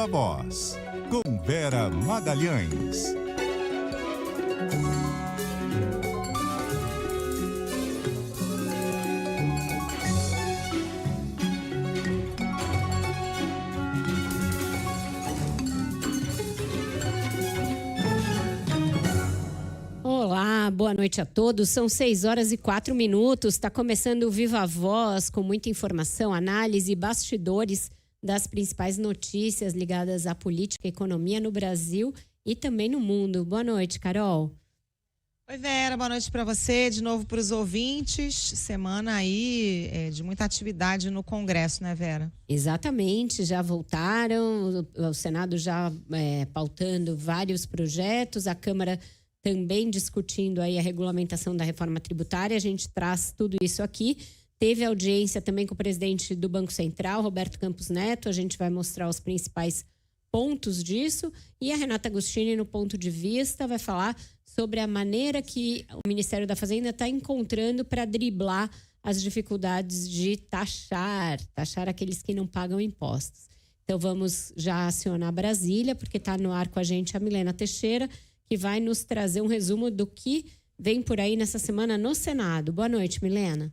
Viva Voz, com Vera Magalhães. Olá, boa noite a todos. São 6h04. Está começando o Viva Voz, com muita informação, análise e bastidores das principais notícias ligadas à política e economia no Brasil e também no mundo. Boa noite, Carol. Oi, Vera, boa noite para você, de novo para os ouvintes. Semana aí de muita atividade no Congresso, né, Vera? Exatamente, já voltaram, o Senado já pautando vários projetos, a Câmara também discutindo aí a regulamentação da reforma tributária. A gente traz tudo isso aqui. Teve audiência também com o presidente do Banco Central, Roberto Campos Neto. A gente vai mostrar os principais pontos disso. E a Renata Agostini, no Ponto de Vista, vai falar sobre a maneira que o Ministério da Fazenda está encontrando para driblar as dificuldades de taxar aqueles que não pagam impostos. Então vamos já acionar Brasília, porque está no ar com a gente a Milena Teixeira, que vai nos trazer um resumo do que vem por aí nessa semana no Senado. Boa noite, Milena.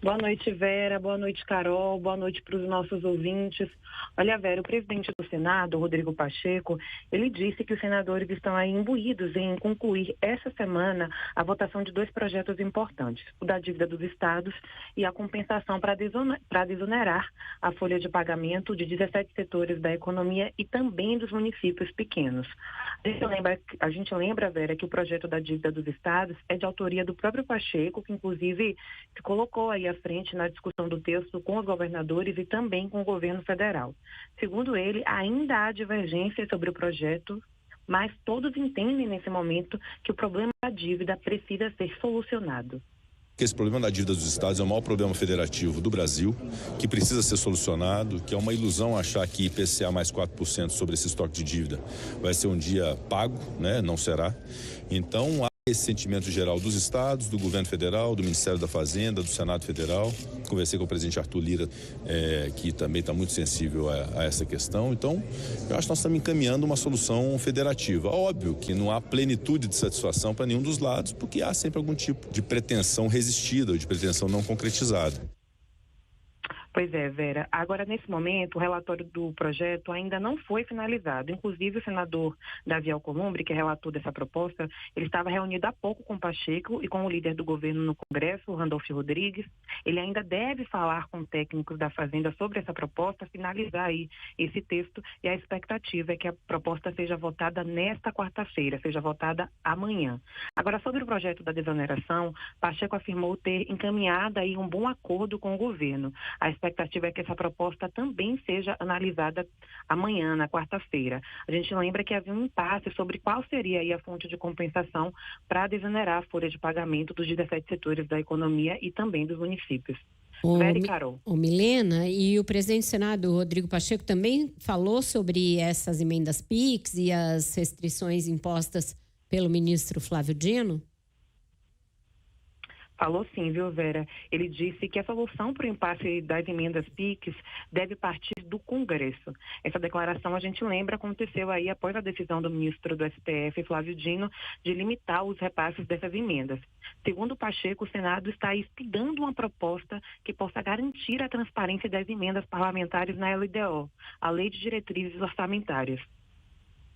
Boa noite, Vera. Boa noite, Carol. Boa noite para os nossos ouvintes. Olha, Vera, o presidente do Senado, Rodrigo Pacheco, ele disse que os senadores estão aí imbuídos em concluir essa semana a votação de dois projetos importantes, o da dívida dos estados e a compensação para desonerar a folha de pagamento de 17 setores da economia e também dos municípios pequenos. A gente lembra, Vera, que o projeto da dívida dos estados é de autoria do próprio Pacheco, que inclusive se colocou aí à frente na discussão do texto com os governadores e também com o governo federal. Segundo ele, ainda há divergências sobre o projeto, mas todos entendem nesse momento que o problema da dívida precisa ser solucionado. Esse problema da dívida dos estados é o maior problema federativo do Brasil, que precisa ser solucionado, que é uma ilusão achar que IPCA mais 4% sobre esse estoque de dívida vai ser um dia pago, né? Não será. Então, há esse sentimento geral dos estados, do governo federal, do Ministério da Fazenda, do Senado Federal. Conversei com o presidente Arthur Lira, que também está muito sensível a essa questão. Então, eu acho que nós estamos encaminhando uma solução federativa. Óbvio que não há plenitude de satisfação para nenhum dos lados, porque há sempre algum tipo de pretensão resistida ou de pretensão não concretizada. Pois é, Vera. Agora, nesse momento, o relatório do projeto ainda não foi finalizado. Inclusive, o senador Davi Alcolumbre, que é relator dessa proposta, ele estava reunido há pouco com o Pacheco e com o líder do governo no Congresso, o Randolfo Rodrigues. Ele ainda deve falar com técnicos da Fazenda sobre essa proposta, finalizar aí esse texto, e a expectativa é que a proposta seja votada nesta quarta-feira, seja votada amanhã. Agora, sobre o projeto da desoneração, Pacheco afirmou ter encaminhado aí um bom acordo com o governo. A expectativa é que essa proposta também seja analisada amanhã, na quarta-feira. A gente lembra que havia um impasse sobre qual seria aí a fonte de compensação para desonerar a folha de pagamento dos 17 setores da economia e também dos municípios. Vera e Carol. Milena, e o presidente do Senado, Rodrigo Pacheco, também falou sobre essas emendas PIX e as restrições impostas pelo ministro Flávio Dino? Falou sim, viu, Vera? Ele disse que a solução para o impasse das emendas PIX deve partir do Congresso. Essa declaração, a gente lembra, aconteceu aí após a decisão do ministro do STF, Flávio Dino, de limitar os repasses dessas emendas. Segundo o Pacheco, o Senado está estudando uma proposta que possa garantir a transparência das emendas parlamentares na LDO, a Lei de Diretrizes Orçamentárias.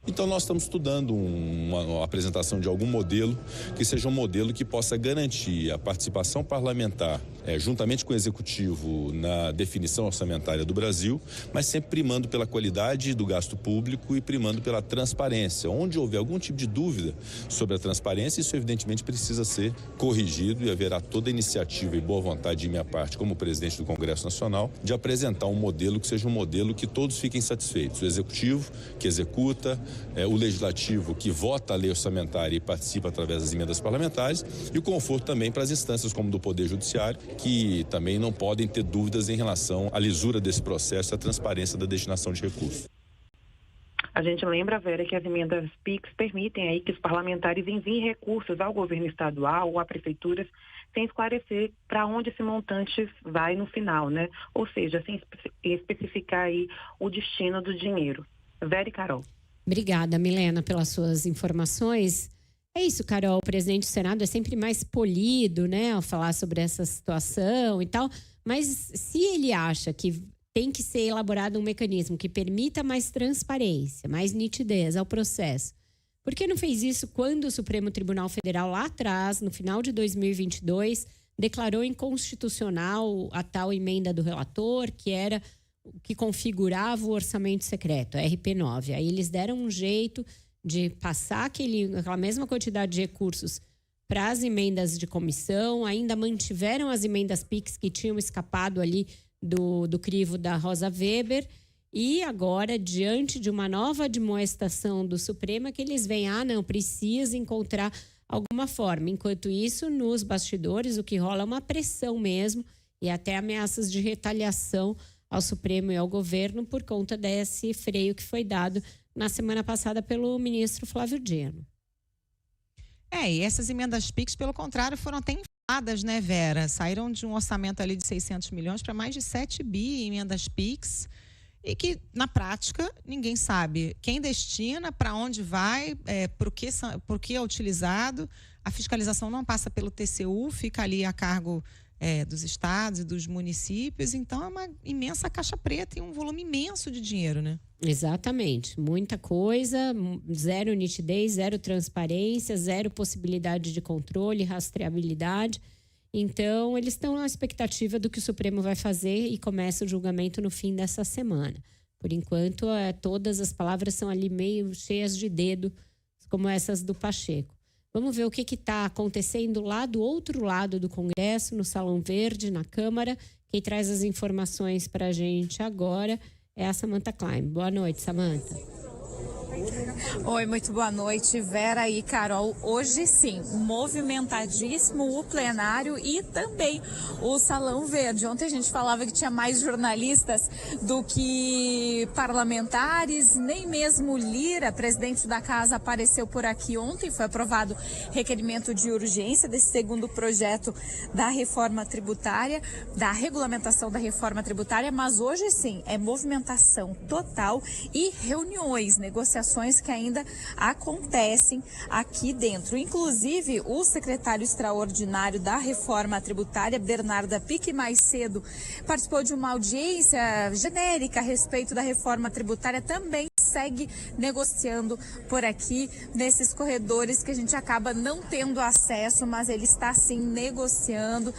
Então nós estamos estudando uma apresentação de algum modelo que seja um modelo que possa garantir a participação parlamentar juntamente com o Executivo na definição orçamentária do Brasil, mas sempre primando pela qualidade do gasto público e primando pela transparência. Onde houver algum tipo de dúvida sobre a transparência, isso evidentemente precisa ser corrigido, e haverá toda a iniciativa e boa vontade de minha parte, como presidente do Congresso Nacional, de apresentar um modelo que seja um modelo que todos fiquem satisfeitos. O Executivo, que executa, o Legislativo, que vota a lei orçamentária e participa através das emendas parlamentares, e o conforto também para as instâncias como do Poder Judiciário, que também não podem ter dúvidas em relação à lisura desse processo e à transparência da destinação de recursos. A gente lembra, Vera, que as emendas PIX permitem aí que os parlamentares enviem recursos ao governo estadual ou a prefeituras sem esclarecer para onde esse montante vai no final, né? Ou seja, sem especificar aí o destino do dinheiro. Vera e Carol. Obrigada, Milena, pelas suas informações. É isso, Carol. O presidente do Senado é sempre mais polido, né, ao falar sobre essa situação e tal. Mas se ele acha que tem que ser elaborado um mecanismo que permita mais transparência, mais nitidez ao processo, por que não fez isso quando o Supremo Tribunal Federal, lá atrás, no final de 2022, declarou inconstitucional a tal emenda do relator, que era o que configurava o orçamento secreto, a RP9. Aí eles deram um jeito de passar aquela mesma quantidade de recursos para as emendas de comissão, ainda mantiveram as emendas PIX que tinham escapado ali do crivo da Rosa Weber, e agora, diante de uma nova admoestação do Supremo, é que eles veem, não, precisa encontrar alguma forma. Enquanto isso, nos bastidores, o que rola é uma pressão mesmo e até ameaças de retaliação ao Supremo e ao governo por conta desse freio que foi dado na semana passada pelo ministro Flávio Dino. E essas emendas PIX, pelo contrário, foram até infladas, né, Vera? Saíram de um orçamento ali de 600 milhões para mais de 7 bi em emendas PIX. E que, na prática, ninguém sabe quem destina, para onde vai, por que é utilizado. A fiscalização não passa pelo TCU, fica ali a cargo dos estados e dos municípios. Então, é uma imensa caixa preta e um volume imenso de dinheiro, né? Exatamente. Muita coisa, zero nitidez, zero transparência, zero possibilidade de controle, rastreabilidade. Então, eles estão na expectativa do que o Supremo vai fazer e começa o julgamento no fim dessa semana. Por enquanto, todas as palavras são ali meio cheias de dedo, como essas do Pacheco. Vamos ver o que está acontecendo lá do outro lado do Congresso, no Salão Verde, na Câmara. Quem traz as informações para a gente agora é a Samantha Klein. Boa noite, Samantha. Oi, muito boa noite, Vera e Carol. Hoje sim, movimentadíssimo o plenário e também o Salão Verde. Ontem a gente falava que tinha mais jornalistas do que parlamentares, nem mesmo Lira, presidente da casa, apareceu por aqui ontem. Foi aprovado requerimento de urgência desse segundo projeto da reforma tributária, da regulamentação da reforma tributária, mas hoje sim, é movimentação total e reuniões, negociações que ainda acontecem aqui dentro. Inclusive, o secretário extraordinário da reforma tributária, Bernarda Pique, mais cedo participou de uma audiência genérica a respeito da reforma tributária, também segue negociando por aqui, nesses corredores que a gente acaba não tendo acesso, mas ele está sim negociando,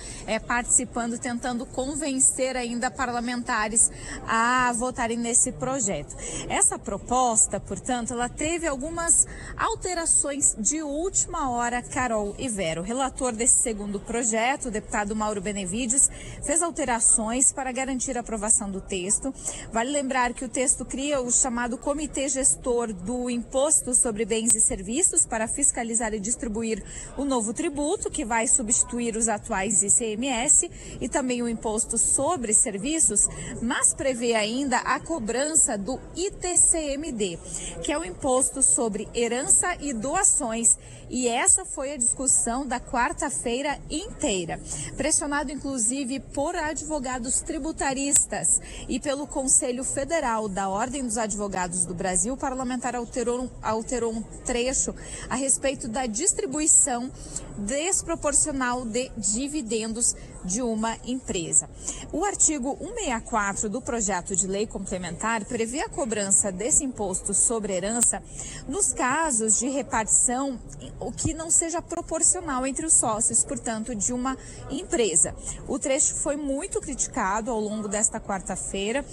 participando, tentando convencer ainda parlamentares a votarem nesse projeto. Essa proposta, portanto, ela teve algumas alterações de última hora, Carol e Vera. O relator desse segundo projeto, o deputado Mauro Benevides, fez alterações para garantir a aprovação do texto. Vale lembrar que o texto cria o chamado Comitê Gestor do Imposto sobre Bens e Serviços para fiscalizar e distribuir o novo tributo, que vai substituir os atuais ICMS e também o Imposto sobre Serviços, mas prevê ainda a cobrança do ITCMD, que é o Imposto sobre Herança e Doações. E essa foi a discussão da quarta-feira inteira. Pressionado, inclusive, por advogados tributaristas e pelo Conselho Federal da Ordem dos Advogados do Brasil, o parlamentar alterou um trecho a respeito da distribuição desproporcional de dividendos de uma empresa. O artigo 164 do projeto de lei complementar prevê a cobrança desse imposto sobre herança nos casos de repartição o que não seja proporcional entre os sócios, portanto, de uma empresa. O trecho foi muito criticado ao longo desta quarta-feira,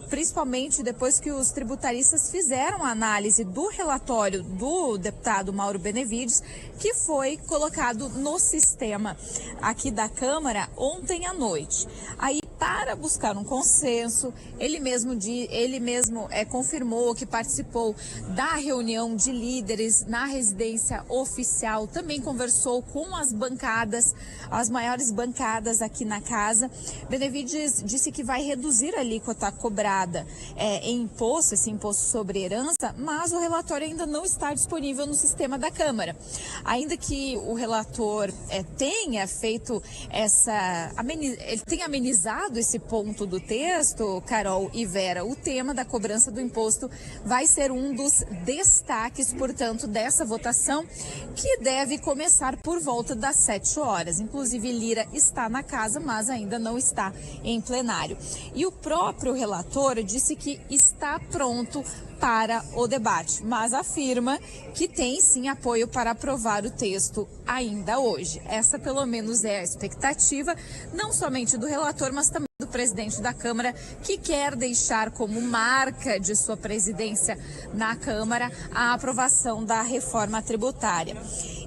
principalmente depois que os tributaristas fizeram a análise do relatório do deputado Mauro Benevides, que foi colocado no sistema aqui da Câmara ontem à noite. Aí, para buscar um consenso. Ele mesmo confirmou que participou da reunião de líderes na residência oficial, também conversou com as bancadas, as maiores bancadas aqui na casa. Benevides disse que vai reduzir a alíquota cobrada em imposto, esse imposto sobre herança, mas o relatório ainda não está disponível no sistema da Câmara. Ainda que o relator tenha feito ele tenha amenizado esse ponto do texto, Carol e Vera, o tema da cobrança do imposto vai ser um dos destaques, portanto, dessa votação, que deve começar por volta das 7 horas. Inclusive, Lira está na casa, mas ainda não está em plenário. E o próprio relator disse que está pronto para o debate, mas afirma que tem sim apoio para aprovar o texto ainda hoje. Essa, pelo menos, é a expectativa, não somente do relator, mas também do presidente da Câmara, que quer deixar como marca de sua presidência na Câmara a aprovação da reforma tributária.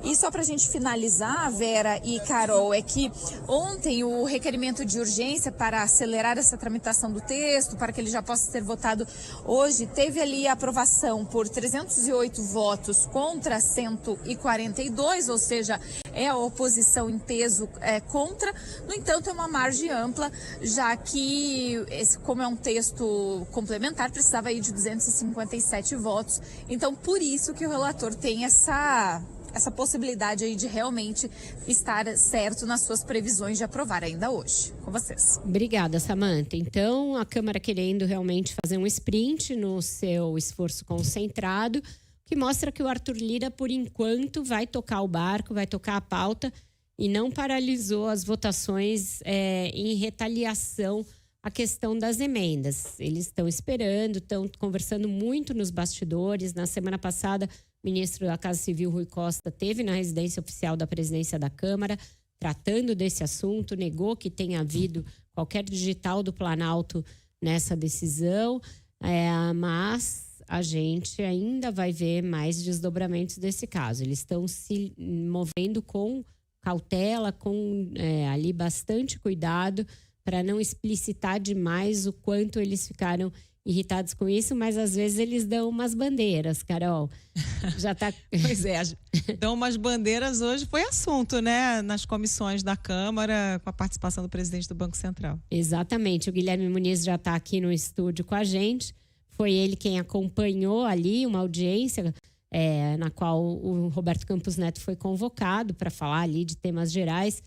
E só para a gente finalizar, Vera e Carol, é que ontem o requerimento de urgência para acelerar essa tramitação do texto, para que ele já possa ser votado hoje, teve ali a aprovação por 308 votos contra 142, ou seja, é a oposição em peso contra. No entanto, é uma margem ampla, já que, como é um texto complementar, precisava aí de 257 votos. Então, por isso que o relator tem essa possibilidade aí de realmente estar certo nas suas previsões de aprovar ainda hoje. Com vocês. Obrigada, Samantha. Então, a Câmara querendo realmente fazer um sprint no seu esforço concentrado, que mostra que o Arthur Lira, por enquanto, vai tocar o barco, vai tocar a pauta e não paralisou as votações em retaliação à questão das emendas. Eles estão esperando, estão conversando muito nos bastidores. Na semana passada, o ministro da Casa Civil, Rui Costa, esteve na residência oficial da presidência da Câmara, tratando desse assunto, negou que tenha havido qualquer digital do Planalto nessa decisão, mas a gente ainda vai ver mais desdobramentos desse caso. Eles estão se movendo com cautela, com ali bastante cuidado, para não explicitar demais o quanto eles ficaram irritados com isso, mas às vezes eles dão umas bandeiras, Carol. Já tá... Pois é, dão umas bandeiras hoje, foi assunto, né? Nas comissões da Câmara, com a participação do presidente do Banco Central. Exatamente, o Guilherme Muniz já está aqui no estúdio com a gente. Foi ele quem acompanhou ali uma audiência na qual o Roberto Campos Neto foi convocado para falar ali de temas gerais,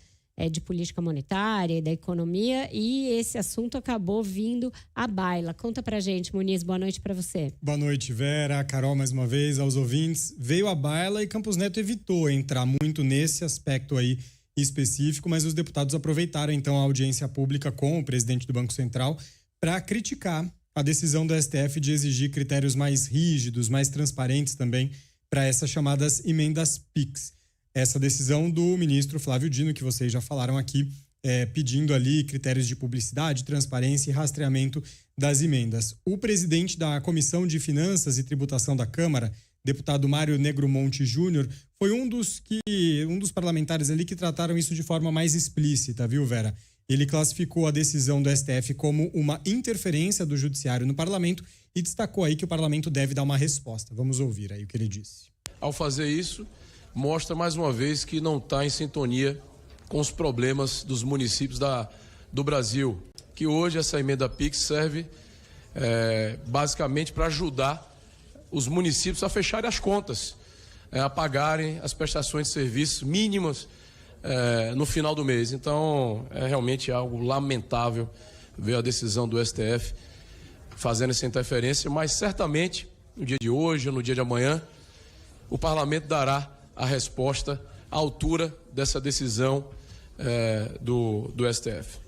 de política monetária e da economia, e esse assunto acabou vindo à baila. Conta pra gente, Muniz, boa noite para você. Boa noite, Vera, Carol, mais uma vez, aos ouvintes. Veio à baila e Campos Neto evitou entrar muito nesse aspecto aí específico, mas os deputados aproveitaram então a audiência pública com o presidente do Banco Central para criticar a decisão do STF de exigir critérios mais rígidos, mais transparentes também para essas chamadas emendas PIX. Essa decisão do ministro Flávio Dino, que vocês já falaram aqui, pedindo ali critérios de publicidade, transparência e rastreamento das emendas. O presidente da Comissão de Finanças e Tributação da Câmara, deputado Mário Negromonte Júnior, foi um dos parlamentares ali que trataram isso de forma mais explícita, viu, Vera? Ele classificou a decisão do STF como uma interferência do judiciário no parlamento e destacou aí que o parlamento deve dar uma resposta. Vamos ouvir aí o que ele disse. Ao fazer isso, mostra mais uma vez que não está em sintonia com os problemas dos municípios do Brasil, que hoje essa emenda PIX serve basicamente para ajudar os municípios a fecharem as contas, a pagarem as prestações de serviços mínimas no final do mês. Então, é realmente algo lamentável ver a decisão do STF fazendo essa interferência, mas certamente, no dia de hoje ou no dia de amanhã, o parlamento dará a resposta à altura dessa decisão do STF.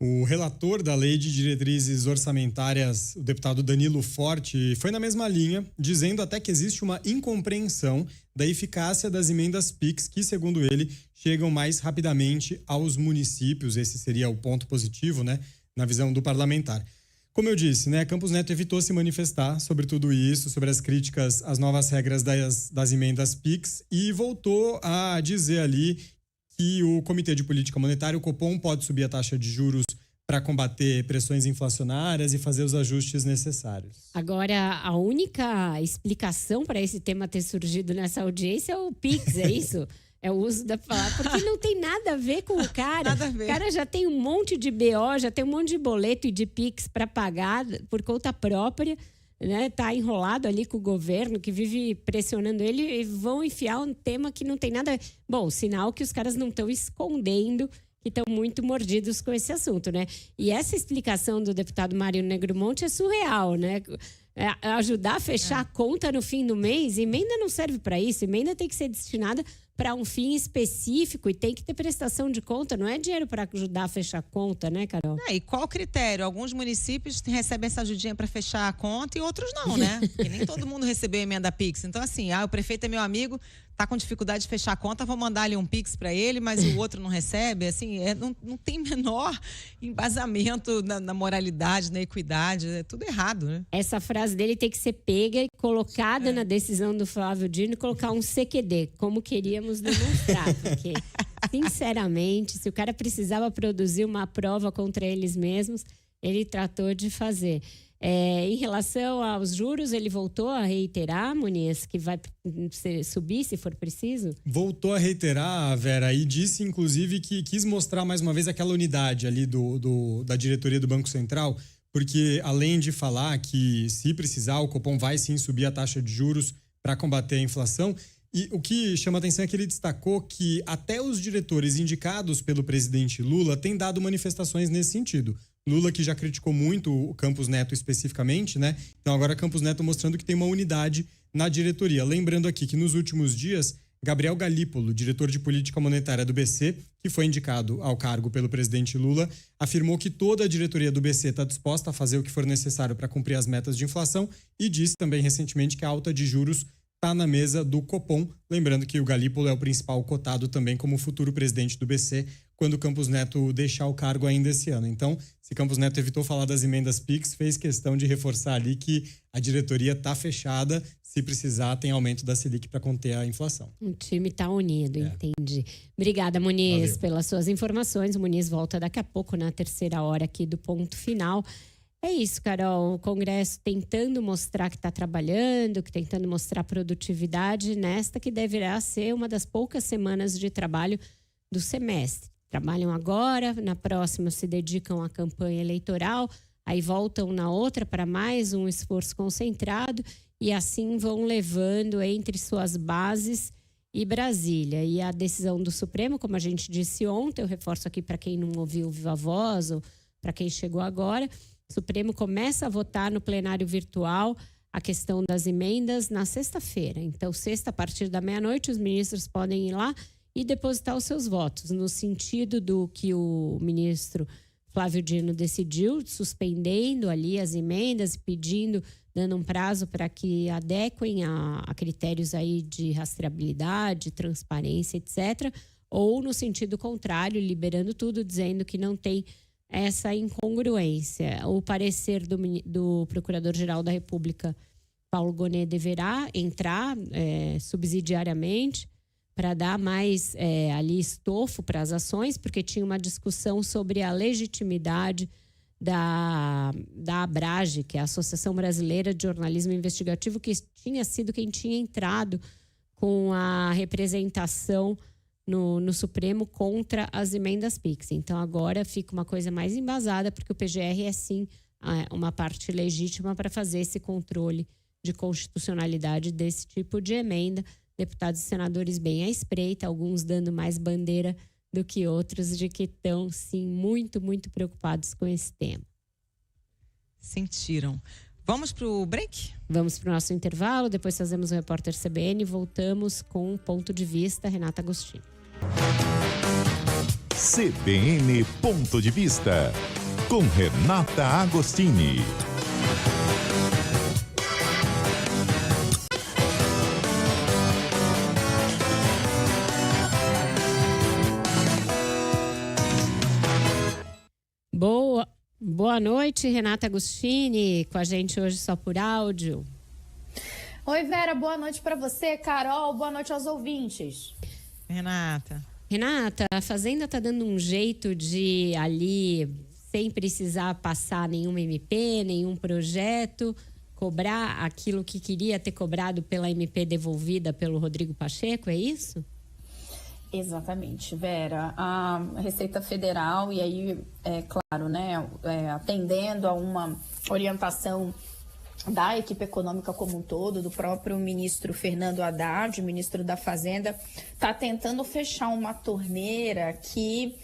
O relator da Lei de Diretrizes Orçamentárias, o deputado Danilo Forte, foi na mesma linha, dizendo até que existe uma incompreensão da eficácia das emendas PIX, que, segundo ele, chegam mais rapidamente aos municípios. Esse seria o ponto positivo, né, na visão do parlamentar. Como eu disse, né, Campos Neto evitou se manifestar sobre tudo isso, sobre as críticas às novas regras das emendas PIX, e voltou a dizer ali que o Comitê de Política Monetária, o Copom, pode subir a taxa de juros para combater pressões inflacionárias e fazer os ajustes necessários. Agora, a única explicação para esse tema ter surgido nessa audiência é o Pix, é isso? É o uso da palavra, porque não tem nada a ver com o cara. Nada a ver. O cara já tem um monte de BO, já tem um monte de boleto e de Pix para pagar por conta própria, né? Tá enrolado ali com o governo que vive pressionando ele e vão enfiar um tema que não tem nada a ver. Bom, sinal que os caras não estão escondendo, que estão muito mordidos com esse assunto, né? E essa explicação do deputado Mário Negromonte é surreal, né? Ajudar a fechar a conta no fim do mês, emenda não serve para isso, emenda tem que ser destinada para um fim específico e tem que ter prestação de conta, não é dinheiro para ajudar a fechar a conta, né, Carol? E qual o critério? Alguns municípios recebem essa ajudinha para fechar a conta e outros não, né? Porque nem todo mundo recebeu emenda Pix. Então, assim, o prefeito é meu amigo, tá com dificuldade de fechar a conta, vou mandar ali um Pix para ele, mas o outro não recebe. Assim, não tem menor embasamento na moralidade, na equidade, é tudo errado, né? Essa frase dele tem que ser pega e colocada na decisão do Flávio Dino e colocar um CQD, como queríamos demonstrar, porque, sinceramente, se o cara precisava produzir uma prova contra eles mesmos, ele tratou de fazer. Em relação aos juros, ele voltou a reiterar, Muniz, que vai subir se for preciso? Voltou a reiterar, Vera, e disse, inclusive, que quis mostrar mais uma vez aquela unidade ali da diretoria do Banco Central, porque além de falar que, se precisar, o Copom vai sim subir a taxa de juros para combater a inflação. E o que chama a atenção é que ele destacou que até os diretores indicados pelo presidente Lula têm dado manifestações nesse sentido. Lula, que já criticou muito o Campos Neto especificamente, né? Então agora Campos Neto mostrando que tem uma unidade na diretoria. Lembrando aqui que nos últimos dias, Gabriel Galípolo, diretor de política monetária do BC, que foi indicado ao cargo pelo presidente Lula, afirmou que toda a diretoria do BC está disposta a fazer o que for necessário para cumprir as metas de inflação e disse também recentemente que a alta de juros está na mesa do Copom. Lembrando que o Galípolo é o principal cotado também como futuro presidente do BC, quando Campos Neto deixar o cargo ainda esse ano. Então, se Campos Neto evitou falar das emendas PIX, fez questão de reforçar ali que a diretoria está fechada. Se precisar, tem aumento da Selic para conter a inflação. O time está unido, entendi. Obrigada, Muniz, Valeu. pelas suas informações. O Muniz volta daqui a pouco na terceira hora aqui do Ponto Final. É isso, Carol. O Congresso tentando mostrar que está trabalhando, que tentando mostrar produtividade nesta que deverá ser uma das poucas semanas de trabalho do semestre. Trabalham agora, na próxima se dedicam à campanha eleitoral, aí voltam na outra para mais um esforço concentrado e assim vão levando entre suas bases e Brasília. E a decisão do Supremo, como a gente disse ontem, eu reforço aqui para quem não ouviu Viva Voz ou para quem chegou agora, o Supremo começa a votar no plenário virtual a questão das emendas na sexta-feira. Então, sexta, a partir da meia-noite, os ministros podem ir lá e depositar os seus votos, no sentido do que o ministro Flávio Dino decidiu, suspendendo ali as emendas, pedindo, dando um prazo para que adequem a critérios aí de rastreabilidade, transparência, etc. Ou no sentido contrário, liberando tudo, dizendo que não tem essa incongruência. O parecer do Procurador-Geral da República, Paulo Gonet, deverá entrar subsidiariamente para dar mais ali estofo para as ações, porque tinha uma discussão sobre a legitimidade da ABRAGE, que é a Associação Brasileira de Jornalismo Investigativo, que tinha sido quem tinha entrado com a representação no Supremo contra as emendas PIX. Então, agora fica uma coisa mais embasada, porque o PGR é, sim, uma parte legítima para fazer esse controle de constitucionalidade desse tipo de emenda. Deputados e senadores bem à espreita, alguns dando mais bandeira do que outros, de que estão, sim, muito, muito preocupados com esse tema. Sentiram. Vamos para o break? Vamos para o nosso intervalo, depois fazemos o Repórter CBN e voltamos com o Ponto de Vista, Renata Agostini. CBN Ponto de Vista, com Renata Agostini. Boa noite, Renata Agostini, com a gente hoje só por áudio. Oi, Vera, boa noite para você, Carol, boa noite aos ouvintes. Renata, a Fazenda está dando um jeito de ali sem precisar passar nenhuma MP, nenhum projeto, cobrar aquilo que queria ter cobrado pela MP devolvida pelo Rodrigo Pacheco, é isso? Exatamente, Vera. A Receita Federal, e aí, é claro, né, atendendo a uma orientação da equipe econômica como um todo, do próprio ministro Fernando Haddad, ministro da Fazenda, está tentando fechar uma torneira que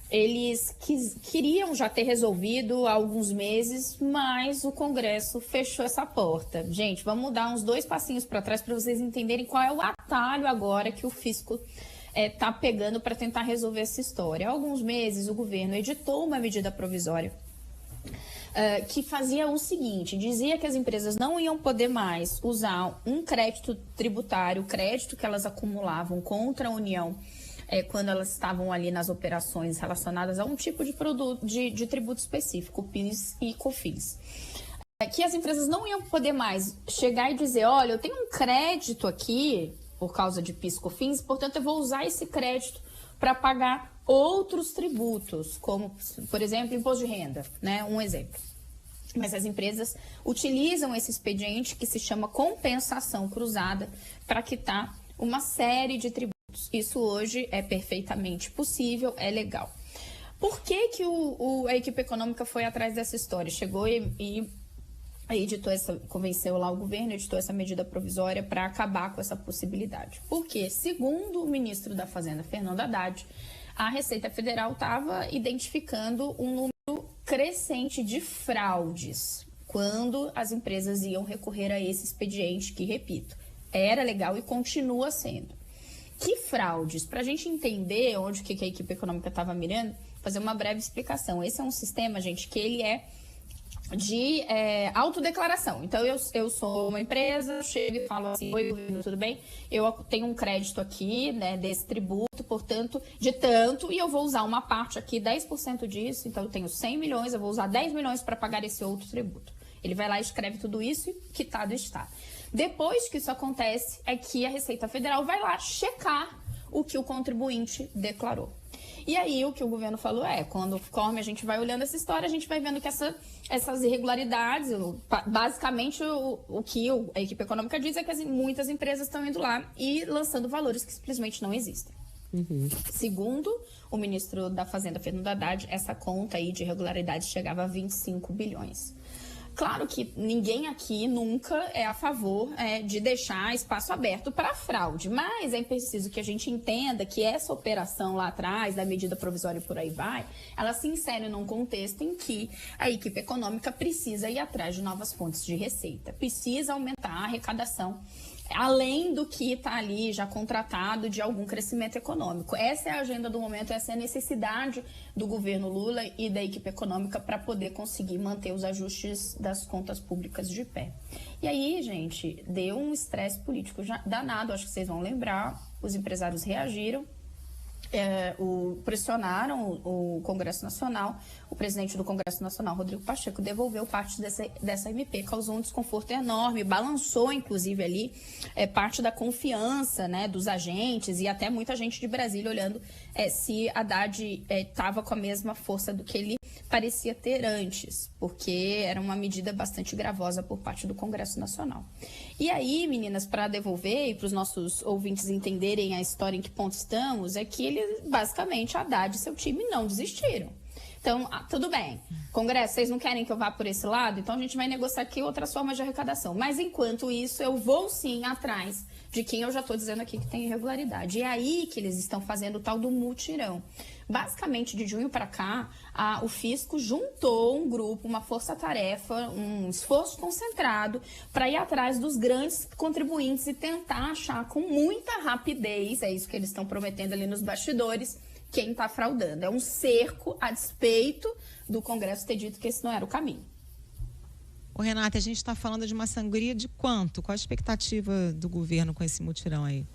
eles queriam já ter resolvido há alguns mees, mas o Congresso fechou essa porta. Gente, vamos dar uns 2 passinhos para trás para vocês entenderem qual é o atalho agora que o fisco está pegando para tentar resolver essa história. Há alguns meses, o governo editou uma medida provisória que fazia o seguinte, dizia que as empresas não iam poder mais usar um crédito tributário, crédito que elas acumulavam contra a União, quando elas estavam ali nas operações relacionadas a um tipo de produto, de tributo específico, PIS e COFINS. Que as empresas não iam poder mais chegar e dizer, olha, eu tenho um crédito aqui por causa de PIS e COFINS, portanto eu vou usar esse crédito para pagar outros tributos, como, por exemplo, imposto de renda, né? Um exemplo. Mas as empresas utilizam esse expediente que se chama compensação cruzada para quitar uma série de tributos. Isso hoje é perfeitamente possível, é legal. Por que a equipe econômica foi atrás dessa história? Chegou e convenceu lá o governo, editou essa medida provisória para acabar com essa possibilidade. Porque, segundo o ministro da Fazenda, Fernando Haddad, a Receita Federal estava identificando um número crescente de fraudes quando as empresas iam recorrer a esse expediente, que, repito, era legal e continua sendo. Que fraudes? Para a gente entender onde que a equipe econômica estava mirando, fazer uma breve explicação. Esse é um sistema, gente, que ele é de autodeclaração. Então, eu sou uma empresa, chego e falo assim, oi, governo, tudo bem? Eu tenho um crédito aqui, né, desse tributo, portanto, de tanto, e eu vou usar uma parte aqui, 10% disso, então eu tenho 100 milhões, eu vou usar 10 milhões para pagar esse outro tributo. Ele vai lá e escreve tudo isso e quitado está. Depois que isso acontece, é que a Receita Federal vai lá checar o que o contribuinte declarou. E aí, o que o governo falou conforme a gente vai olhando essa história, a gente vai vendo que essas irregularidades, basicamente o que a equipe econômica diz é que muitas empresas estão indo lá e lançando valores que simplesmente não existem. Uhum. Segundo o ministro da Fazenda, Fernando Haddad, essa conta aí de irregularidades chegava a 25 bilhões. Claro que ninguém aqui nunca é a favor de deixar espaço aberto para fraude, mas é preciso que a gente entenda que essa operação lá atrás, da medida provisória e por aí vai, ela se insere num contexto em que a equipe econômica precisa ir atrás de novas fontes de receita, precisa aumentar a arrecadação, além do que está ali já contratado de algum crescimento econômico. Essa é a agenda do momento, essa é a necessidade do governo Lula e da equipe econômica para poder conseguir manter os ajustes das contas públicas de pé. E aí, gente, deu um estresse político danado, acho que vocês vão lembrar, os empresários reagiram, pressionaram o Congresso Nacional, o presidente do Congresso Nacional, Rodrigo Pacheco, devolveu parte dessa MP, causou um desconforto enorme, balançou, inclusive, ali parte da confiança, né, dos agentes e até muita gente de Brasília olhando se Haddad estava com a mesma força do que ele parecia ter antes, porque era uma medida bastante gravosa por parte do Congresso Nacional. E aí, meninas, para devolver e para os nossos ouvintes entenderem a história em que ponto estamos, é que eles, basicamente, Haddad e seu time não desistiram. Então, tudo bem, Congresso, vocês não querem que eu vá por esse lado? Então a gente vai negociar aqui outras formas de arrecadação. Mas enquanto isso, eu vou sim atrás de quem eu já estou dizendo aqui que tem irregularidade. E é aí que eles estão fazendo o tal do mutirão. Basicamente, de junho para cá, o fisco juntou um grupo, uma força-tarefa, um esforço concentrado para ir atrás dos grandes contribuintes e tentar achar com muita rapidez, é isso que eles estão prometendo ali nos bastidores, quem está fraudando. É um cerco a despeito do Congresso ter dito que esse não era o caminho. Ô, Renata, a gente está falando de uma sangria de quanto? Qual a expectativa do governo com esse mutirão aí?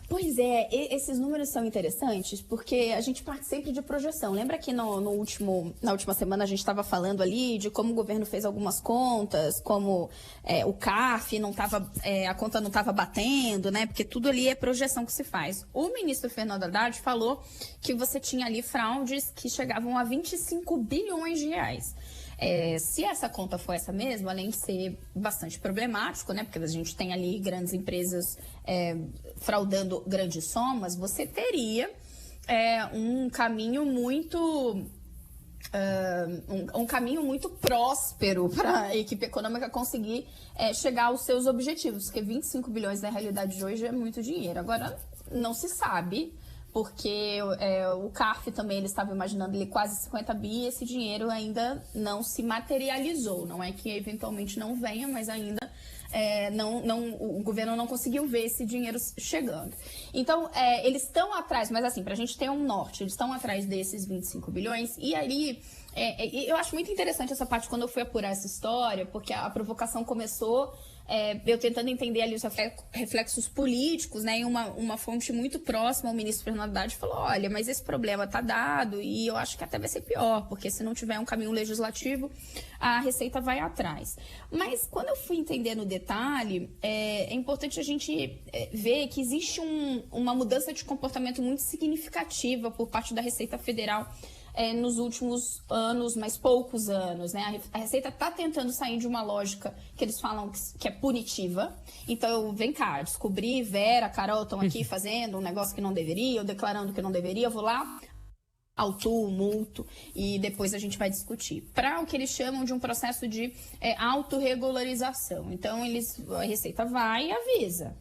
Pois é, esses números são interessantes porque a gente parte sempre de projeção. Lembra que na última semana a gente estava falando ali de como o governo fez algumas contas, como o CARF a conta não estava batendo, né? Porque tudo ali é projeção que se faz. O ministro Fernando Haddad falou que você tinha ali fraudes que chegavam a 25 bilhões de reais. Se essa conta for essa mesma, além de ser bastante problemático, né, porque a gente tem ali grandes empresas fraudando grandes somas, você teria um caminho muito próspero para a equipe econômica conseguir chegar aos seus objetivos, porque 25 bilhões na realidade de hoje é muito dinheiro. Agora, não se sabe, porque o CARF também, ele estava imaginando ele quase 50 bi, e esse dinheiro ainda não se materializou. Não é que eventualmente não venha, mas ainda o governo não conseguiu ver esse dinheiro chegando. Então, eles estão atrás, mas assim, para a gente ter um norte, eles estão atrás desses 25 bilhões, e aí eu acho muito interessante essa parte quando eu fui apurar essa história, porque a provocação começou eu tentando entender ali os reflexos políticos, né? E uma fonte muito próxima ao ministro Fernando Haddad falou, olha, mas esse problema está dado e eu acho que até vai ser pior, porque se não tiver um caminho legislativo, a Receita vai atrás. Mas quando eu fui entender no detalhe, é importante a gente ver que existe uma mudança de comportamento muito significativa por parte da Receita Federal nos últimos anos, mas poucos anos, né? A Receita está tentando sair de uma lógica que eles falam que é punitiva. Então, vem cá, descobri, Vera, Carol estão aqui fazendo um negócio que não deveria, ou declarando que não deveria, eu vou lá, autuo, multo, e depois a gente vai discutir. Para o que eles chamam de um processo de autorregularização. Então, a Receita vai e avisa.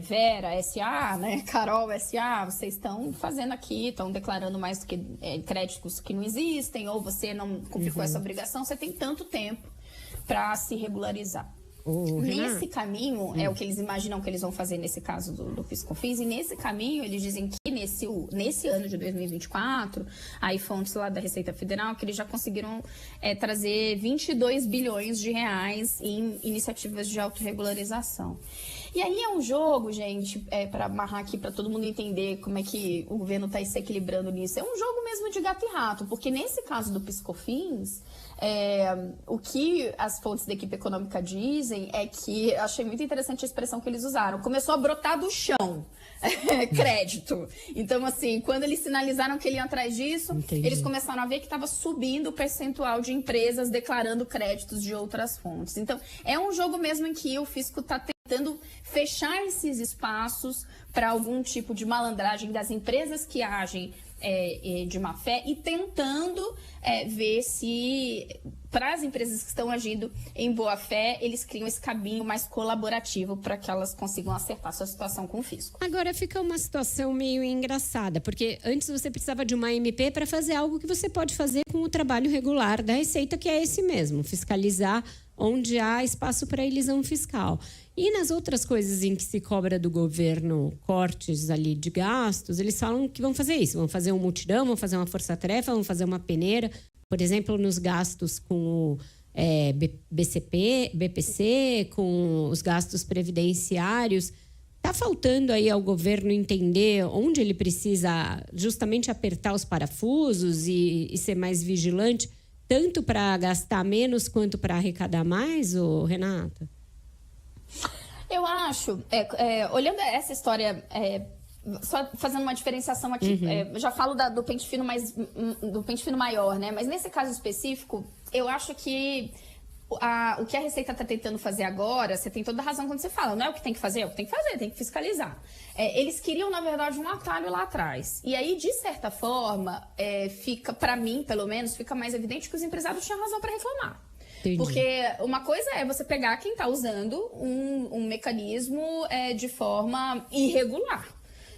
Vera, SA, né? Carol, SA, vocês estão fazendo aqui, estão declarando mais do que créditos que não existem, ou você não cumpriu com essa obrigação, você tem tanto tempo para se regularizar. Nesse caminho, é o que eles imaginam que eles vão fazer nesse caso do PIS/COFINS, e nesse caminho eles dizem que nesse ano de 2024, aí fontes lá da Receita Federal, que eles já conseguiram trazer 22 bilhões de reais em iniciativas de autorregularização. E aí é um jogo, gente, para amarrar aqui, para todo mundo entender como é que o governo está se equilibrando nisso, é um jogo mesmo de gato e rato, porque nesse caso do PIS/COFINS, o que as fontes da equipe econômica dizem é que, achei muito interessante a expressão que eles usaram, começou a brotar do chão crédito. Então, assim, quando eles sinalizaram que ele ia atrás disso, eles começaram a ver que estava subindo o percentual de empresas declarando créditos de outras fontes. Então, é um jogo mesmo em que o fisco está tentando fechar esses espaços para algum tipo de malandragem das empresas que agem de má fé e tentando ver se, para as empresas que estão agindo em boa fé, eles criam esse caminho mais colaborativo para que elas consigam acertar sua situação com o fisco. Agora fica uma situação meio engraçada, porque antes você precisava de uma MP para fazer algo que você pode fazer com o trabalho regular da Receita, que é esse mesmo, fiscalizar onde há espaço para elisão fiscal. E nas outras coisas em que se cobra do governo cortes ali de gastos, eles falam que vão fazer isso. Vão fazer um mutirão, vão fazer uma força-tarefa, vão fazer uma peneira. Por exemplo, nos gastos com o BPC, com os gastos previdenciários. Está faltando aí ao governo entender onde ele precisa justamente apertar os parafusos e ser mais vigilante, tanto para gastar menos quanto para arrecadar mais, Renata? Eu acho, olhando essa história, só fazendo uma diferenciação aqui, eu já falo do pente fino maior, né? Mas nesse caso específico, eu acho que o que a Receita está tentando fazer agora, você tem toda a razão quando você fala, não é o que tem que fazer, é o que tem que fazer, tem que fiscalizar. Eles queriam, na verdade, um atalho lá atrás. E aí, de certa forma, fica, para mim, pelo menos, fica mais evidente que os empresários tinham razão para reclamar. Entendi. Porque uma coisa é você pegar quem está usando um mecanismo de forma irregular.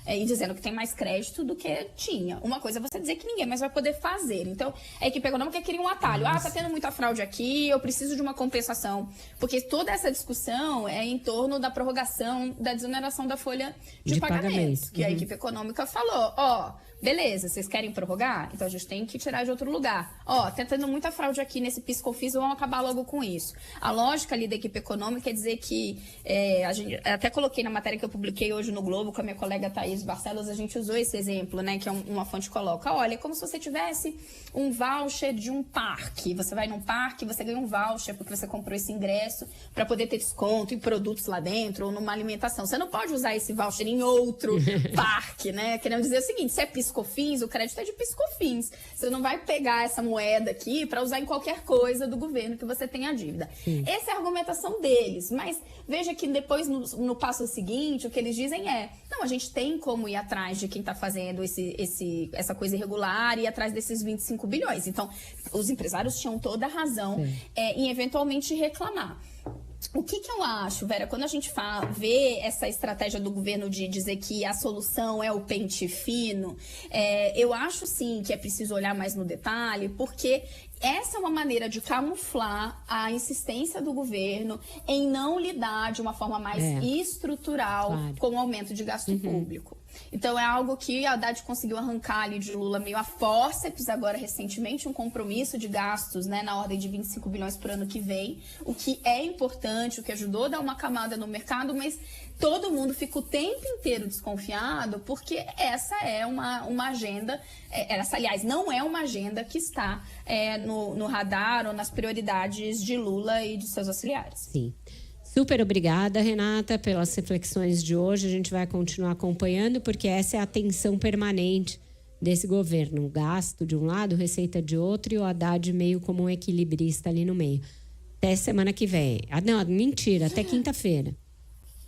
e dizendo que tem mais crédito do que tinha. Uma coisa é você dizer que ninguém mais vai poder fazer. Então, a equipe econômica queria um atalho. Tá tendo muita fraude aqui, eu preciso de uma compensação. Porque toda essa discussão é em torno da prorrogação da desoneração da folha de pagamento. Que a equipe econômica falou, beleza, vocês querem prorrogar? Então a gente tem que tirar de outro lugar. Tá tendo muita fraude aqui nesse PIS/COFINS, vamos acabar logo com isso. A lógica ali da equipe econômica é dizer que, a gente até coloquei na matéria que eu publiquei hoje no Globo com a minha colega Thaís Barcelos, a gente usou esse exemplo, né, que é uma fonte coloca. Olha, é como se você tivesse um voucher de um parque. Você vai num parque, você ganha um voucher porque você comprou esse ingresso para poder ter desconto em produtos lá dentro ou numa alimentação. Você não pode usar esse voucher em outro parque, né? Querendo dizer o seguinte, se é PIS/COFINS, o crédito é de PIS/COFINS. Você não vai pegar essa moeda aqui para usar em qualquer coisa do governo que você tenha dívida. Essa é a argumentação deles, mas veja que depois no passo seguinte, o que eles dizem não, a gente tem como ir atrás de quem está fazendo essa coisa irregular e ir atrás desses 25 bilhões. Então, os empresários tinham toda a razão em eventualmente reclamar. O que eu acho, Vera, quando a gente vê essa estratégia do governo de dizer que a solução é o pente fino, eu acho sim que é preciso olhar mais no detalhe, porque essa é uma maneira de camuflar a insistência do governo em não lidar de uma forma mais estrutural com o aumento de gasto público. Então é algo que a Haddad conseguiu arrancar ali de Lula meio a fórceps, agora recentemente um compromisso de gastos, né, na ordem de 25 bilhões por ano que vem, o que é importante, o que ajudou a dar uma camada no mercado, mas todo mundo fica o tempo inteiro desconfiado porque essa é uma agenda, essa aliás não é uma agenda que está no radar ou nas prioridades de Lula e de seus auxiliares. Sim. Super obrigada, Renata, pelas reflexões de hoje. A gente vai continuar acompanhando, porque essa é a tensão permanente desse governo. O gasto de um lado, receita de outro, e o Haddad meio como um equilibrista ali no meio. Até semana que vem. Não, mentira, até quinta-feira.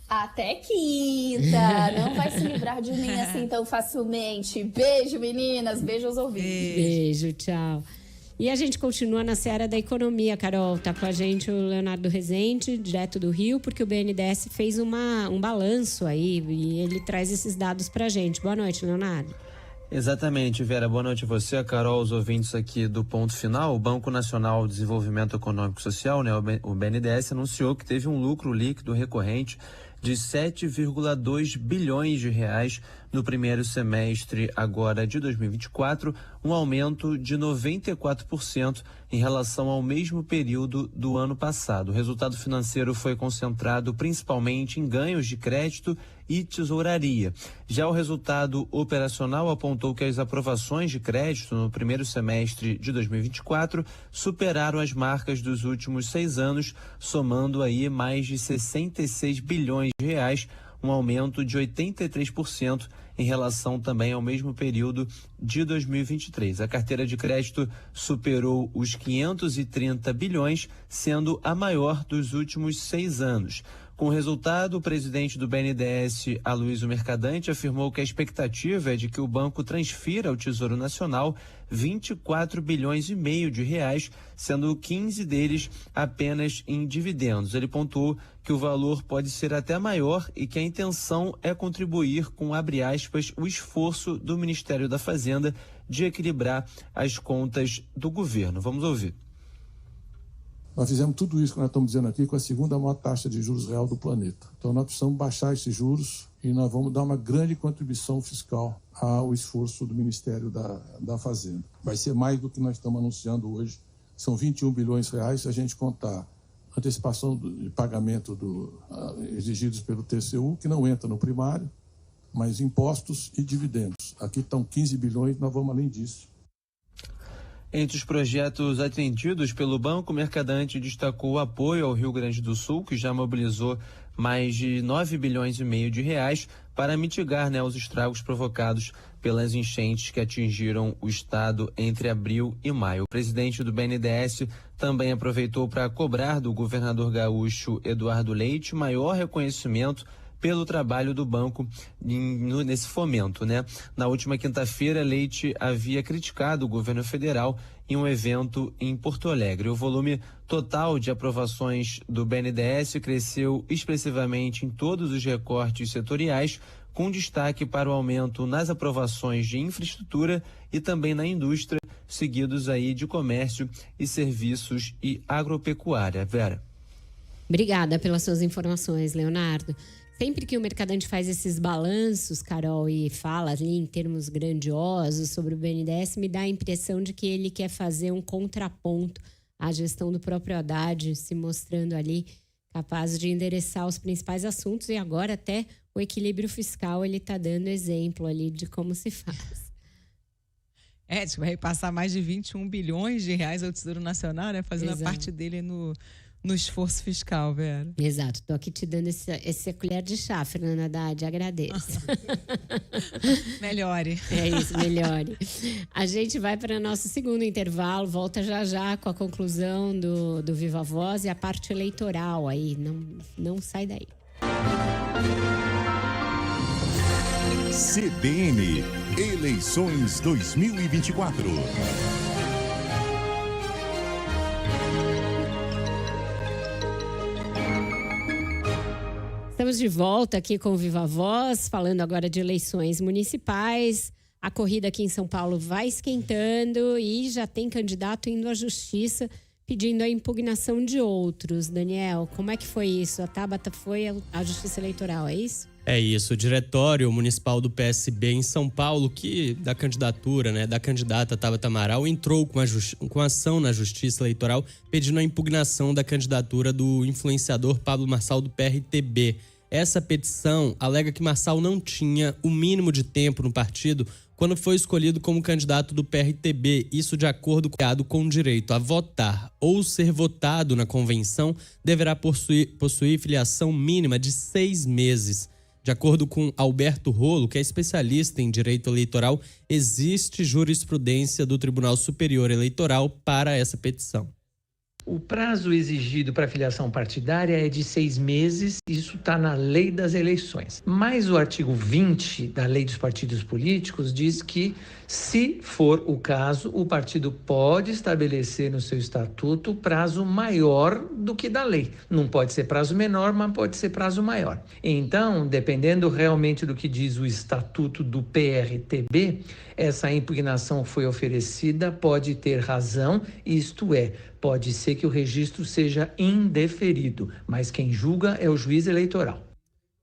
Até quinta! Não vai se livrar de mim assim tão facilmente. Beijo, meninas. Beijo aos ouvintes. Beijo, tchau. E a gente continua na seara da economia, Carol. Tá com a gente o Leonardo Rezende, direto do Rio, porque o BNDES fez um balanço aí e ele traz esses dados pra gente. Boa noite, Leonardo. Exatamente, Vera. Boa noite a você, a Carol, os ouvintes aqui do Ponto Final. O Banco Nacional de Desenvolvimento Econômico e Social, né, o BNDES, anunciou que teve um lucro líquido recorrente de 7,2 bilhões de reais no primeiro semestre agora de 2024, um aumento de 94% em relação ao mesmo período do ano passado. O resultado financeiro foi concentrado principalmente em ganhos de crédito e tesouraria. Já o resultado operacional apontou que as aprovações de crédito no primeiro semestre de 2024 superaram as marcas dos últimos 6 anos, somando aí mais de 66 bilhões de reais, um aumento de 83% em relação também ao mesmo período de 2023. A carteira de crédito superou os 530 bilhões, sendo a maior dos últimos 6 anos. Com o resultado, o presidente do BNDES, Aloysio Mercadante, afirmou que a expectativa é de que o banco transfira ao Tesouro Nacional 24 bilhões e meio de reais, sendo 15 deles apenas em dividendos. Ele pontuou que o valor pode ser até maior e que a intenção é contribuir com, abre aspas, o esforço do Ministério da Fazenda de equilibrar as contas do governo. Vamos ouvir. Nós fizemos tudo isso que nós estamos dizendo aqui com a segunda maior taxa de juros real do planeta. Então nós precisamos baixar esses juros e nós vamos dar uma grande contribuição fiscal ao esforço do Ministério da Fazenda. Vai ser mais do que nós estamos anunciando hoje. São 21 bilhões de reais se a gente contar antecipação de pagamento exigidos pelo TCU, que não entra no primário, mas impostos e dividendos. Aqui estão 15 bilhões, nós vamos além disso. Entre os projetos atendidos pelo Banco, Mercadante destacou o apoio ao Rio Grande do Sul, que já mobilizou mais de 9 bilhões e meio de reais para mitigar, os estragos provocados pelas enchentes que atingiram o estado entre abril e maio. O presidente do BNDES também aproveitou para cobrar do governador gaúcho Eduardo Leite maior reconhecimento pelo trabalho do banco nesse fomento, Na última quinta-feira, Leite havia criticado o governo federal em um evento em Porto Alegre. O volume total de aprovações do BNDES cresceu expressivamente em todos os recortes setoriais, com destaque para o aumento nas aprovações de infraestrutura e também na indústria, seguidos aí de comércio e serviços e agropecuária. Vera. Obrigada pelas suas informações, Leonardo. Sempre que o Mercadante faz esses balanços, Carol, e fala ali em termos grandiosos sobre o BNDES, me dá a impressão de que ele quer fazer um contraponto à gestão do próprio Haddad, se mostrando ali capaz de endereçar os principais assuntos, e agora até o equilíbrio fiscal ele está dando exemplo ali de como se faz. Diz que vai repassar mais de 21 bilhões de reais ao Tesouro Nacional, né? Fazendo a parte dele no esforço fiscal, Vera. Exato, estou aqui te dando essa colher de chá, Fernanda Haddad, agradeço. Melhore. É isso, melhore. A gente vai para o nosso segundo intervalo, volta já com a conclusão do Viva Voz e a parte eleitoral aí, não sai daí. CBN, eleições 2024. Estamos de volta aqui com o Viva Voz, falando agora de eleições municipais. A corrida aqui em São Paulo vai esquentando e já tem candidato indo à justiça pedindo a impugnação de outros. Daniel, como é que foi isso? A Tabata foi à justiça eleitoral, é isso? É isso, o diretório municipal do PSB em São Paulo, da candidatura, da candidata Tabata Amaral, entrou com ação na Justiça Eleitoral pedindo a impugnação da candidatura do influenciador Pablo Marçal do PRTB. Essa petição alega que Marçal não tinha o mínimo de tempo no partido quando foi escolhido como candidato do PRTB, isso de acordo com o direito a votar ou ser votado na convenção, deverá possuir filiação mínima de 6 meses. De acordo com Alberto Rolo, que é especialista em direito eleitoral, existe jurisprudência do Tribunal Superior Eleitoral para essa petição. O prazo exigido para a filiação partidária é de 6 meses, isso está na lei das eleições. Mas o artigo 20 da lei dos partidos políticos diz que, se for o caso, o partido pode estabelecer no seu estatuto prazo maior do que da lei. Não pode ser prazo menor, mas pode ser prazo maior. Então, dependendo realmente do que diz o estatuto do PRTB, essa impugnação foi oferecida, pode ter razão, isto é, pode ser que o registro seja indeferido, mas quem julga é o juiz eleitoral.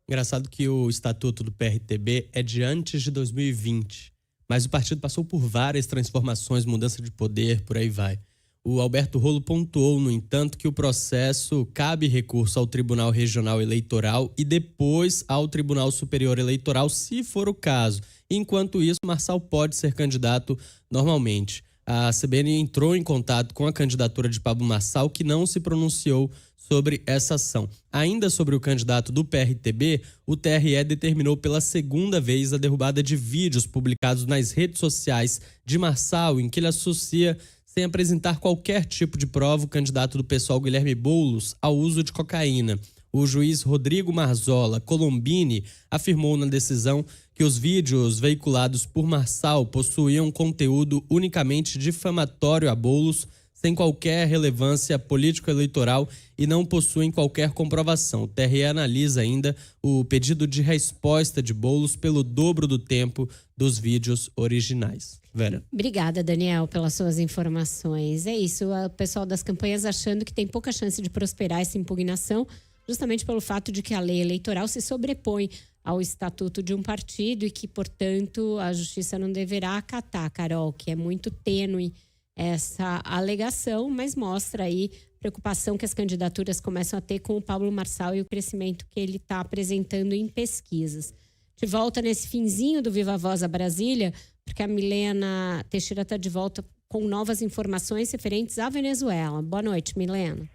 Engraçado que o estatuto do PRTB é de antes de 2020, mas o partido passou por várias transformações, mudança de poder, por aí vai. O Alberto Rolo pontuou, no entanto, que o processo cabe recurso ao Tribunal Regional Eleitoral e depois ao Tribunal Superior Eleitoral, se for o caso. Enquanto isso, Marçal pode ser candidato normalmente. A CBN entrou em contato com a candidatura de Pablo Marçal, que não se pronunciou sobre essa ação. Ainda sobre o candidato do PRTB, o TRE determinou pela segunda vez a derrubada de vídeos publicados nas redes sociais de Marçal, em que ele associa, sem apresentar qualquer tipo de prova, o candidato do PSOL Guilherme Boulos ao uso de cocaína. O juiz Rodrigo Marzola Colombini afirmou na decisão que os vídeos veiculados por Marçal possuíam conteúdo unicamente difamatório a Boulos, sem qualquer relevância político-eleitoral e não possuem qualquer comprovação. O TRE analisa ainda o pedido de resposta de Boulos pelo dobro do tempo dos vídeos originais. Vera. Obrigada, Daniel, pelas suas informações. É isso, o pessoal das campanhas achando que tem pouca chance de prosperar essa impugnação, justamente pelo fato de que a lei eleitoral se sobrepõe ao estatuto de um partido e que, portanto, a justiça não deverá acatar, Carol, que é muito tênue essa alegação, mas mostra aí preocupação que as candidaturas começam a ter com o Pablo Marçal e o crescimento que ele está apresentando em pesquisas. De volta nesse finzinho do Viva Voz a Brasília, porque a Milena Teixeira está de volta com novas informações referentes à Venezuela. Boa noite, Milena.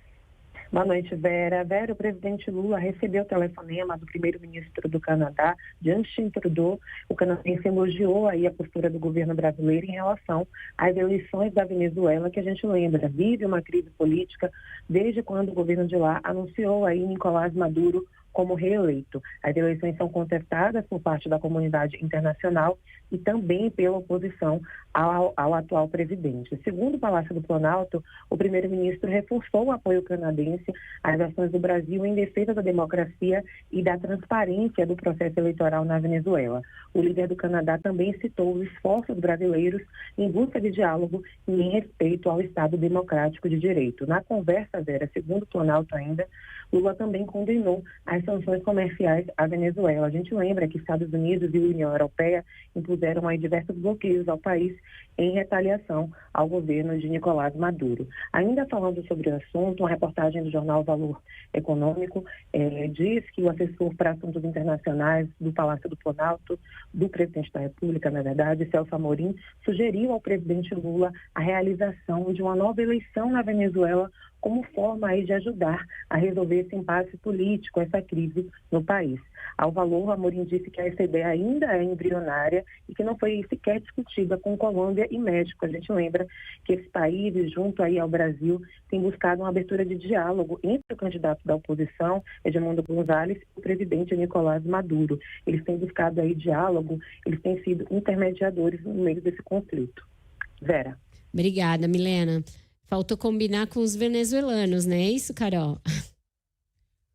Boa noite, Vera. Vera, o presidente Lula recebeu o telefonema do primeiro-ministro do Canadá, Justin Trudeau. O canadense elogiou aí a postura do governo brasileiro em relação às eleições da Venezuela, que a gente lembra, vive uma crise política desde quando o governo de lá anunciou aí Nicolás Maduro como reeleito. As eleições são contestadas por parte da comunidade internacional e também pela oposição ao atual presidente. Segundo o Palácio do Planalto, o primeiro-ministro reforçou o apoio canadense às ações do Brasil em defesa da democracia e da transparência do processo eleitoral na Venezuela. O líder do Canadá também citou os esforços brasileiros em busca de diálogo e em respeito ao Estado democrático de direito. Na conversa, Vera, segundo o Planalto ainda, Lula também condenou as sanções comerciais à Venezuela. A gente lembra que Estados Unidos e a União Europeia impuseram aí diversos bloqueios ao país em retaliação ao governo de Nicolás Maduro. Ainda falando sobre o assunto, uma reportagem do jornal Valor Econômico diz que o assessor para assuntos internacionais do Palácio do Planalto, do presidente da República, na verdade, Celso Amorim, sugeriu ao presidente Lula a realização de uma nova eleição na Venezuela como forma aí de ajudar a resolver esse impasse político, essa crise no país. Ao Valor, Amorim disse que essa ideia ainda é embrionária e que não foi sequer discutida com Colômbia e México. A gente lembra que esses países, junto aí ao Brasil, têm buscado uma abertura de diálogo entre o candidato da oposição, Edmundo González, e o presidente Nicolás Maduro. Eles têm buscado aí diálogo, eles têm sido intermediadores no meio desse conflito. Vera. Obrigada, Milena. Faltou combinar com os venezuelanos, não é isso, Carol?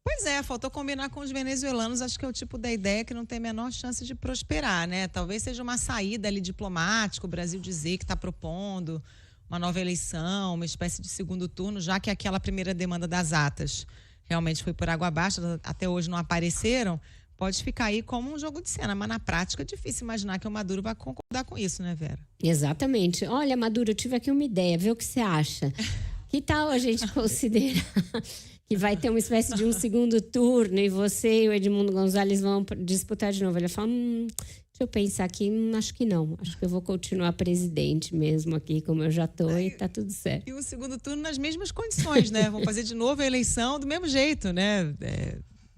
Pois é, faltou combinar com os venezuelanos. Acho que é o tipo da ideia que não tem a menor chance de prosperar, né? Talvez seja uma saída ali diplomática, o Brasil dizer que está propondo uma nova eleição, uma espécie de segundo turno, já que aquela primeira demanda das atas realmente foi por água abaixo, até hoje não apareceram. Pode ficar aí como um jogo de cena, mas na prática é difícil imaginar que o Maduro vai concordar com isso, né, Vera? Exatamente. Olha, Maduro, eu tive aqui uma ideia, vê o que você acha. Que tal a gente considerar que vai ter uma espécie de um segundo turno e você e o Edmundo González vão disputar de novo? Ele fala, deixa eu pensar aqui, acho que não. Acho que eu vou continuar presidente mesmo aqui, como eu já tô, e tá tudo certo. E o segundo turno nas mesmas condições, né? Vão fazer de novo a eleição do mesmo jeito, né?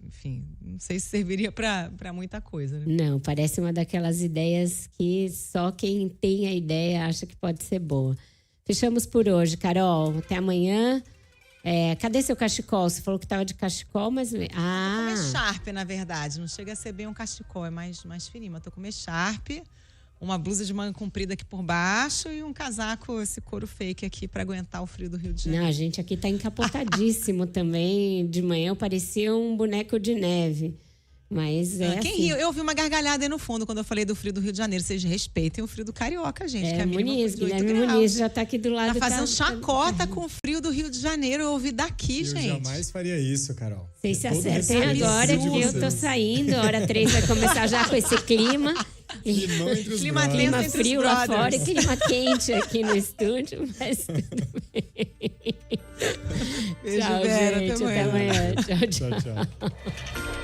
Enfim, não sei se serviria para muita coisa, né? Não, parece uma daquelas ideias que só quem tem a ideia acha que pode ser boa. Fechamos por hoje, Carol. Até amanhã. Cadê seu cachecol? Você falou que estava de cachecol, mas... Tô com uma Sharp, na verdade. Não chega a ser bem um cachecol, é mais fininho. Mas tô com uma Sharp, uma blusa de manga comprida aqui por baixo e um casaco, esse couro fake aqui para aguentar o frio do Rio de Janeiro. Não, a gente aqui tá encapotadíssimo também. De manhã eu parecia um boneco de neve. Mas quem assim. riu? Eu ouvi uma gargalhada aí no fundo quando eu falei do frio do Rio de Janeiro. Vocês respeitem o frio do Carioca, gente. Que a Guilherme Muniz já tá aqui do lado. Tá fazendo chacota com o frio do Rio de Janeiro. Eu ouvi daqui, gente. Eu jamais faria isso, Carol. Vocês se acertem agora que eu tô saindo. A hora 3 vai começar já com esse clima. Clima frio lá fora e clima quente aqui no estúdio. Mas tudo bem. Beijo, Tchau, Vera, gente. Até amanhã. Tchau, tchau.